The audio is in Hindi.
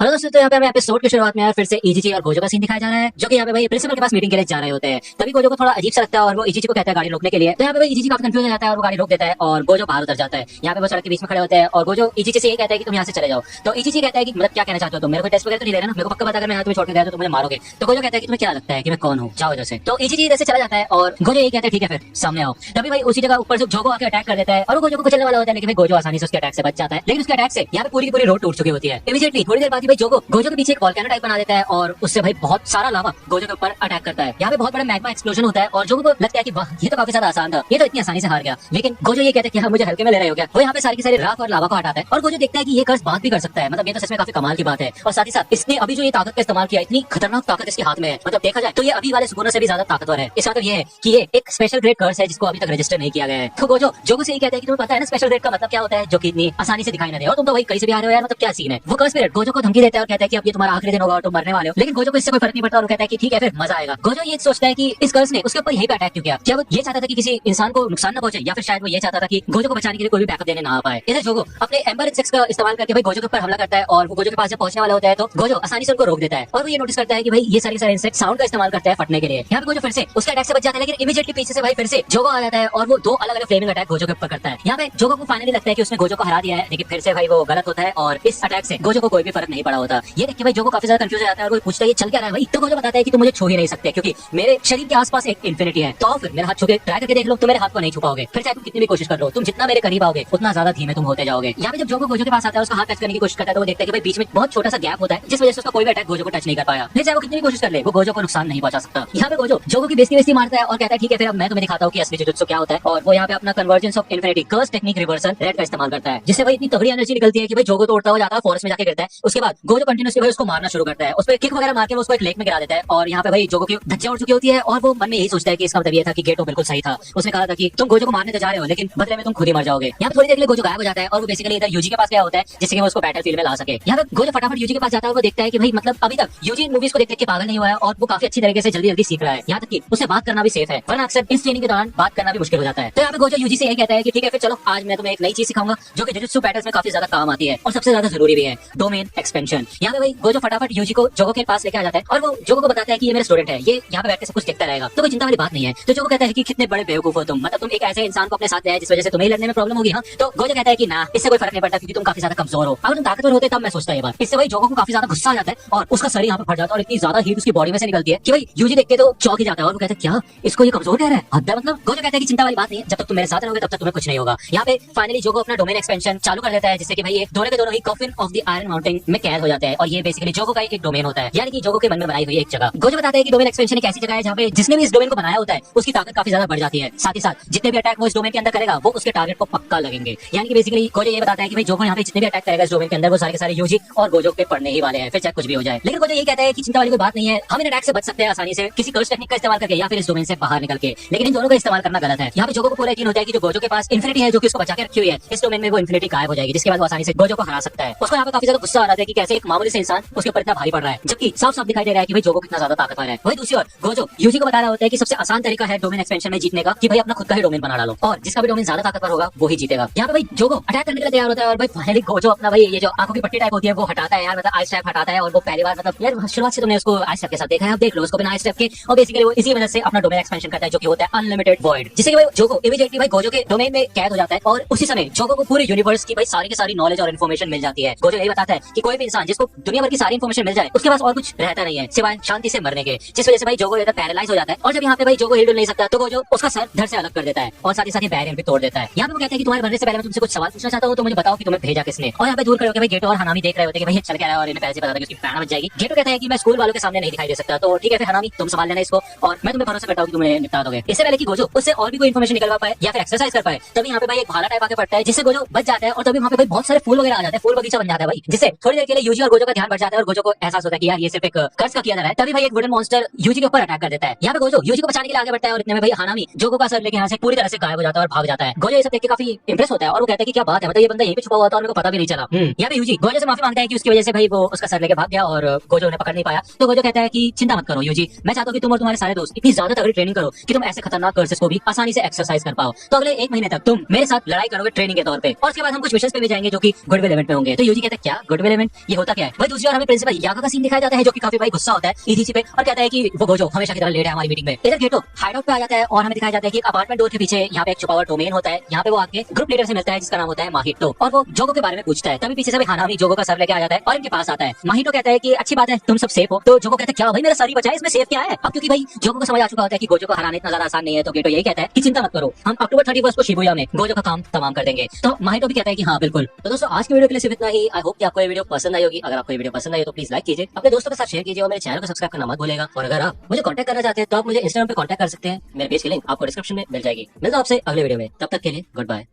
हेलो दोस्तों, तो यहाँ पे हमें एपिसोड की शुरुआत में यार फिर से ईजीजी और गोजो का सीन दिखाया जा रहा है, जो कि यहाँ पे भाई प्रिंसिपल के पास मीटिंग के लिए जा रहे होते हैं। तभी गोजो को थोड़ा अजीब सा लगता है और वो ईजीजी को कहता है गाड़ी रोकने के लिए। तो यहाँ पे भाई ईजीजी काफी कंफ्यूज हो जाता है और वो गाड़ी रोक देता है और गोजो बाहर उतर जाता है। यहाँ पे वो सड़क के बीच में खड़े होते हैं और गोजो ईजीजी से ये कहता है कि तुम यहाँ से चले जाओ। तो ईजीजी कहता है कि मतलब क्या कहना चाहते हो तुम, मेरे को टेस्ट वगैरह तो नहीं देना ना, मेरे को पक्का पता, अगर मैं यहाँ तुम्हें छोड़ के गया तो मुझे मारोगे। तो गोजो कहता है कि तुम्हें क्या लगता है कि मैं कौन हूँ, जाओ इधर से। तो ईजीजी इधर से चला जाता है और गोजो ये कहता है ठीक है फिर सामने आओ। तभी भाई उसी जगह ऊपर से जोगो आके अटैक कर देता है और वो गोजो को कुचलने वाला होता है, लेकिन भाई गोजो आसानी से उसके अटैक से बच जाता है। लेकिन उसके अटैक से यहाँ पे पूरी की पूरी रोड टूट चुकी होती है। इमीडिएटली थोड़ी देर बाद ही भाई जोगो गोजो के पीछे एक वॉल्केनो टाइप बना देता है और उससे भाई बहुत सारा लावा गोजो के ऊपर अटैक करता है। यहाँ पे बहुत बड़ा मैग्मा एक्सप्लोजन होता है और जोगो को लगता है कि वाह ये तो काफी ज्यादा आसान था, ये तो इतनी आसानी से हार गया। लेकिन गोजो ये कहता है कि हाँ मुझे हल्के में ले रहे हो क्या। वो यहाँ पे सारी की सारी राख और लावा को हटाता है और गोजो देखता है कि ये कर्ज बात भी कर सकता है, मतलब ये तो सच में काफी कमाल की बात है। और साथ ही साथ इसने अभी जो ये ताकत का इस्तेमाल किया, इतनी खतरनाक ताकत इसके हाथ में है, मतलब देखा जाए तो ये अभी वाले सुकूनों से भी ज्यादा ताकतवर है। इसका मतलब ये है कि ये एक स्पेशल ग्रेड कर्स है जिसको अभी तक रजिस्टर नहीं किया गया है। तो गोजो जोगो से ये कहता है कि तुम्हें पता है ना स्पेशल ग्रेड का मतलब क्या होता है, जो कि इतनी आसानी से दिखाई ना दे, और तुम तो वही कहीं से भी आ रहे हो यार, मतलब क्या सीन है। वो कर्स पीरियड गोजो को धमकी देता है और कहता है कि अब ये तुम्हारा आखिरी दिन होगा और तुम मरने वाले हो। लेकिन गोजो को इससे कोई फर्क नहीं पड़ता और वो कहता है कि ठीक है फिर मजा आएगा। गोजो ये सोचता है कि इस कर्स ने उसके ऊपर यही पे अटैक क्यों किया, क्या वो ये चाहता था कि किसी इंसान को नुकसान न पहुंचे, या फिर शायद वो ये चाहता था कि गोजो को बचाने के लिए कोई भी बैकअप देने ना आ पाए। इधर जोगो अपने एम्बर इंसेक्ट्स का इस्तेमाल करके भाई गोजो के ऊपर हमला करता है और वो गोजो के पास जब पहुंचने वाला होता है तो गोजो आसानी से उनको रोक देता है और वो ये नोटिस करता है कि भाई ये सारे इंसेक्ट साउंड का इस्तेमाल करता है फटने के लिए। यहाँ पे गोजो फिर से उसका अटैक से बच जाता है, लेकिन इमीडिएटली पीछे से भाई फिर से जोगो आ जाता है और वो दो अलग अलग फ्लेमिंग अटैक गोजो के ऊपर करता है। यहाँ पे जोगो को फाइनली लगता है कि उसने गोजो को हरा दिया है, लेकिन फिर से भाई वो गलत होता है और इस अटैक से गोजो को कोई भी फर्क नहीं पड़ा होता। ये देख के भाई जोगो काफी ज्यादा कंफ्यूज हो जाता है और वो पूछता है ये चल क्या रहा है भाई। तो गोजो बताता है कि तुम मुझे छू ही नहीं सकते क्योंकि मेरे शरीर के आसपास एक इन्फिनिटी है। तो फिर मेरा हाथ छू के ट्राई करके देख लो, तो मेरे हाथ को नहीं छू पाओगे। फिर चाहे तुम कितनी भी कोशिश कर लो, तुम जितना मेरे करीब आओगे उतना ज्यादा धीमे तुम होते जाओगे। यहाँ पे जब जोगो गोजो के पास आता है उसका हाथ टच करने की कोशिश करता है तो वो देखता है कि भाई बीच में बहुत छोटा सा गैप होता है, जिस वजह से उसका कोई भी अटैक गोजो को टच नहीं कर पाया। फिर चाहे वो कितनी भी कोशिश कर ले, वो गोजो को नुकसान नहीं पहुंचा सकता। यहाँ पे गोजो जोगो की बेइज्जती मारता है और कहता है ठीक है फिर अब मैं तुम्हें दिखाता हूँ कि असली जुजुत्सु क्या होता है। और वो यहाँ पे अपना convergence of infinity curse technique reversal red का इस्तेमाल करता है, जिससे भाई इतनी तगड़ी एनर्जी निकलती है कि भाई जोगो तो उड़ता हुआ जाता है, फॉरेस्ट में जाके गिरता है। उसके बाद गोजो कंटिन्यूअसली भाई उसको मारना शुरू करता है, उस पर किक वगैरह मार के उसको एक लेक में गिरा देता है। और यहाँ पे भाई जोगो की धज्जियां उड़ चुकी होती है और वो मन में यही सोचता है कि इसका मतलब ये था कि गेटो बिल्कुल सही था, उसने कहा था कि तुम गोजो को मारने तो जा रहे हो लेकिन बदले में तुम खुद ही मर जाओगे। यहाँ पे थोड़ी देर के लिए गोजो गायब हो जाता है और वो बेसिकली इधर यूजी के पास गया होता है जिससे कि वो उसको बैटलफील्ड में ला सके। यहाँ पे गोजो फटाफट यूजी के पास जाता है और वो देखता है कि भाई मतलब अभी तक यूजी मूवीज को देख के पागल नहीं हुआ है और वो काफी अच्छी तरीके से जल्दी जल्दी सीख रहा है, यहाँ तक कि उससे बात करना भी सेफ है, वरना अक्सर इस ट्रेनिंग के दौरान बात करना भी मुश्किल हो जाता है। तो यहाँ पे गोजो यूजी से यही कहता है कि ठीक है फिर चलो आज मैं तुम्हें एक नई चीज सिखाऊंगा जो कि जुजुत्सु बैटल्स में काफी ज्यादा काम आती है और सबसे ज्यादा जरूरी भी है, डोमेन एक्सपेंशन। यहाँ पे भाई गोजो फटाफट यूजी को जोगो के पास लेके आ जाता है और वो जोगो को बताता है कि ये मेरा स्टूडेंट है, ये यहाँ पे बैठ के सब कुछ देखता रहेगा, तो कोई चिंता वाली बात नहीं है। तो जोगो कहता है कि कितने बड़े बेवकूफ हो तुम, मतलब तुम एक ऐसे इंसान को अपने साथ ले आए जिस वजह से तुम्हें लड़ने में प्रॉब्लम होगी। हाँ, तो गोजो कहता है कि ना इससे कोई फर्क नहीं पड़ता क्योंकि तुम काफी ज्यादा कमजोर हो, अगर तुम ताकतवर होते तब मैं सोचता ये बात। इससे भाई जोगो को काफी ज्यादा गुस्सा आ जाता है और उसका सर यहाँ पे फट जाता है और इतनी ज्यादा हीट उसकी बॉडी में से निकलती है कि भाई यूजी देख के तो चौंक ही जाता है और वो कहता है क्या इसको ये कमजोर कह रहा है, हद है मतलब। गोजो कहता है कि चिंता वाली बात नहीं है, जब तक तुम मेरे साथ रहोगे तब तक तुम्हें कुछ नहीं होगा। यहाँ पे फाइनली जोगो अपना डोमेन एक्सपेंशन चालू कर देता है जिससे कि भाई एक दोनों के दोनों ही coffin of the iron mountain में कैद हो जाते हैं और ये बेसिकली जोगो का एक डोमेन होता है, यानी कि जोगो के मन में बनाई हुई एक जगह। गोजो बताता है कि डोमेन एक्सपेंशन एक ऐसी जगह है जहाँ पे जिसने भी इस डोमेन को बनाया होता है उसकी ताकत काफी ज्यादा बढ़ जाती है, साथ ही साथ जितने भी अटैक वो इस डोमेन के अंदर करेगा वो उसके टारगेट को पक्का लगेंगे। यानी कि बेसिकली गोजो ये बताता है कि भाई जोगो यहाँ पे जितने भी अटैक करेगा इस डोमेन के अंदर वो सारे यूजी और गोजो पे पड़ने ही वाले हैं, फिर चाहे कुछ भी हो जाए। लेकिन गोजो ये कहता है कि चिंता वाली कोई बात नहीं है, हम इन अटैक से बच सकते हैं आसानी से किसी कर्स टेक्निक का इस्तेमाल करके या फिर इस डोमेन से बाहर निकल के, लेकिन इन दोनों का इस्तेमाल करना गलत है। यहाँ पे जोगो को पूरा यकीन होता है कि जो गोजो के पास इन्फिनिटी है जो कि उसको बचा के रखी हुई है, इस डोमेन में वो इन्फिनिटी गायब हो जाएगी जिसके बाद वो आसानी से गोजो को हरा सकता है। उसको यहाँ पे काफी ज्यादा गुस्सा आ रहा है कि कैसे एक मामूली से इंसान उसके ऊपर इतना भारी पड़ रहा है, जबकि साफ साफ दिखाई दे रहा है कि भाई जोगो कितना ज्यादा ताकतवर है। वही दूसरी ओर गोजो यूजी को बता रहा होता है कि सबसे आसान तरीका है डोमेन एक्सपेंशन में जीतने का कि भाई अपना खुद का ही डोमेन बना डालो और जिसका भी डोमेन ज्यादा ताकतवर होगा वो ही जीतेगा। यहाँ पे भाई जोगो अटैक करने के लिए तैयार होता है और भाई फाइनली गोजो अपना भाई ये जो आंखों की पट्टी टाइप होती है वो हटाता है यार, मतलब आइस टाइप हटाता है और वो पहली बार मतलब यार शुरुआत से तुमने उसको आइस टाइप के साथ देखा है, अब देख लो उसको बिना आइस टाइप के, और बेसिकली वो इसी वजह से अपना डोमेन एक्सपेंशन करता है जो कि होता है अनलिमिटेड वॉइड, जिससे कि भाई जोगो इमीडिएटली भाई गोजो के डोमेन में कैद हो जाता है और उसी समय जोगो को पूरे यूनिवर्स की भाई सारी की सारी नॉलेज और इन्फॉर्मेशन मिल जाती है। गोजो यही बताता है कि कोई भी इंसान जिसको दुनिया भर की सारी इन्फॉर्मेशन मिल जाए उसके पास और कुछ रहता नहीं है सिवाय शांति से मरने के, जिस वजह से भाई जोगो पैरालाइज हो जाता है और जब यहाँ पे भाई जोगो हिल डुल नहीं सकता तो गोजो उसका सर धड़ से अलग कर देता है और साथ ही साथ बैरियर भी तोड़ देता है। यहाँ पे वो कहते हैं कि तुम्हारे मरने से पहले मैं तुमसे कुछ सवाल पूछना चाहता हूँ, तो मुझे बताओ कि तुम्हें भेजा किसने। और यहाँ पे दूर खड़े होकर भाई गेटो और हनामी देख रहे होते हैं कि भाई चल क्या रहा है और इन्हें पहले से पता था कि उसकी प्राण बच जाएगी। गेटो कहता है कि मैं स्कूल वालों के सामने नहीं दिखाई दे सकता, तो ठीक है फिर हनामी तुम संभाल लेना इसको और मैं तुम्हें भरोसा करता हूँ कि तुम्हें निपटा दोगे। इससे पहले कि गोजो उससे और भी कोई इन्फॉर्मेशन निकलवा पाए या फिर एक्सरसाइज कर पाए तभी यहाँ पे भाई एक भाला टाइप आके पड़ता है जिससे गोजो बच जाता है और तभी वहाँ पे भाई बहुत सारे फूल वगैरह आ जाते हैं, फूल बगीचा बन जाता है भाई, जिससे थोड़ी देर के लिए यूजी और गोजो का ध्यान बढ़ जाता है और गोजो को एहसास होता है कि यार ये सिर्फ एक कर्ज का किया जा रहा है। तभी भाई एक वुडन मॉन्स्टर यूजी के ऊपर अटैक कर देता है। यहाँ पे गोजो यूजी को बचाने के लिए आगे बढ़ता है और इतने में भाई हनामी जोगो का सर लेके यहाँ से पूरी तरह से गायब हो जाता है और भाग जाता है। गोजो ये सब देख के काफी इंप्रेस होता है और वो कहता है कि क्या बात है, मतलब ये बंदा यहीं पे छुपा हुआ था और मेरे को पता भी नहीं चला। यहाँ पे यूजी गोजो से माफी मांगता है कि उसकी वजह से भाई वो उसका सर लेके भाग गया और गोजो उन्हें पकड़ नहीं पाया। तो गोजो कहता है कि चिंता मत करो यूजी, मैं चाहता हूँ कि तुम और तुम्हारे सारे दोस्त इतनी ज्यादा तगड़ी ट्रेनिंग करो कि तुम ऐसे खतरनाक कर्सेस को भी आसानी से एक्सरसाइज कर पाओ। तो अगले 1 महीने तक तुम मेरे साथ लड़ाई करोगे ट्रेनिंग के तौर पे और उसके बाद हम कुछ मिशंस पे भी जाएंगे जो कि गुडविल इवेंट में होंगे। तो यूजी कहता है क्या गुडविल इवेंट, ये होता क्या है। वही दूसरी ओर हमें प्रिंसिपल यागा का सीन दिखाया जाता है जो कि काफी भाई गुस्सा होता है ईजीची पे और कहता है कि वो गोजो हमेशा की तरह लेट है हमारी मीटिंग में। इधर गेटो हाइड आउट पे आ जाता है और हमें दिखाया जाता है कि एक अपार्टमेंट डोर के पीछे यहाँ पे एक छुपा हुआ डोमेन होता है। यहाँ पे वो आके ग्रुप लीडर से मिलता है जिसका नाम होता है माहितो और वो जोगो के बारे में पूछता है। तभी पीछे से हानामी जोगो का सर लेके आ जाता है और इनके पास आता है। माहितो कहता है कि अच्छी बात है तुम सब सेफ हो। तो जोगो कहता है क्या भाई मेरा सर ही बचा है इसमें सेफ क्या है। अब क्योंकि भाई जोगो को समझ आ चुका होता है कि गोजो को हराना इतना ज्यादा आसान नहीं है तो गेटो यही कहता है कि चिंता मत करो हम अक्टूबर 31 को शिबुया में गोजो का काम तमाम कर देंगे। तो माहितो भी कहता है कि हाँ बिल्कुल। तो दोस्तों आज की वीडियो के लिए सिर्फ इतना ही। आई होप कि आपको ये वीडियो पसंद आई होगी। अगर आपको ये वीडियो पसंद आई तो प्लीज लाइक कीजिए, अपने दोस्तों के साथ शेयर कीजिए और मेरे चैनल को सब्सक्राइब करना मत भूलेगा। और अगर आप मुझे कांटेक्ट करना चाहते हैं तो आप मुझे इंस्टाग्राम पे कांटेक्ट कर सकते हैं। मेरे पेज की लिंक आपको डिस्क्रिप्शन में मिल जाएगी। मिलता हूं आपसे अगले वीडियो में, तब तक के लिए गुड बाय।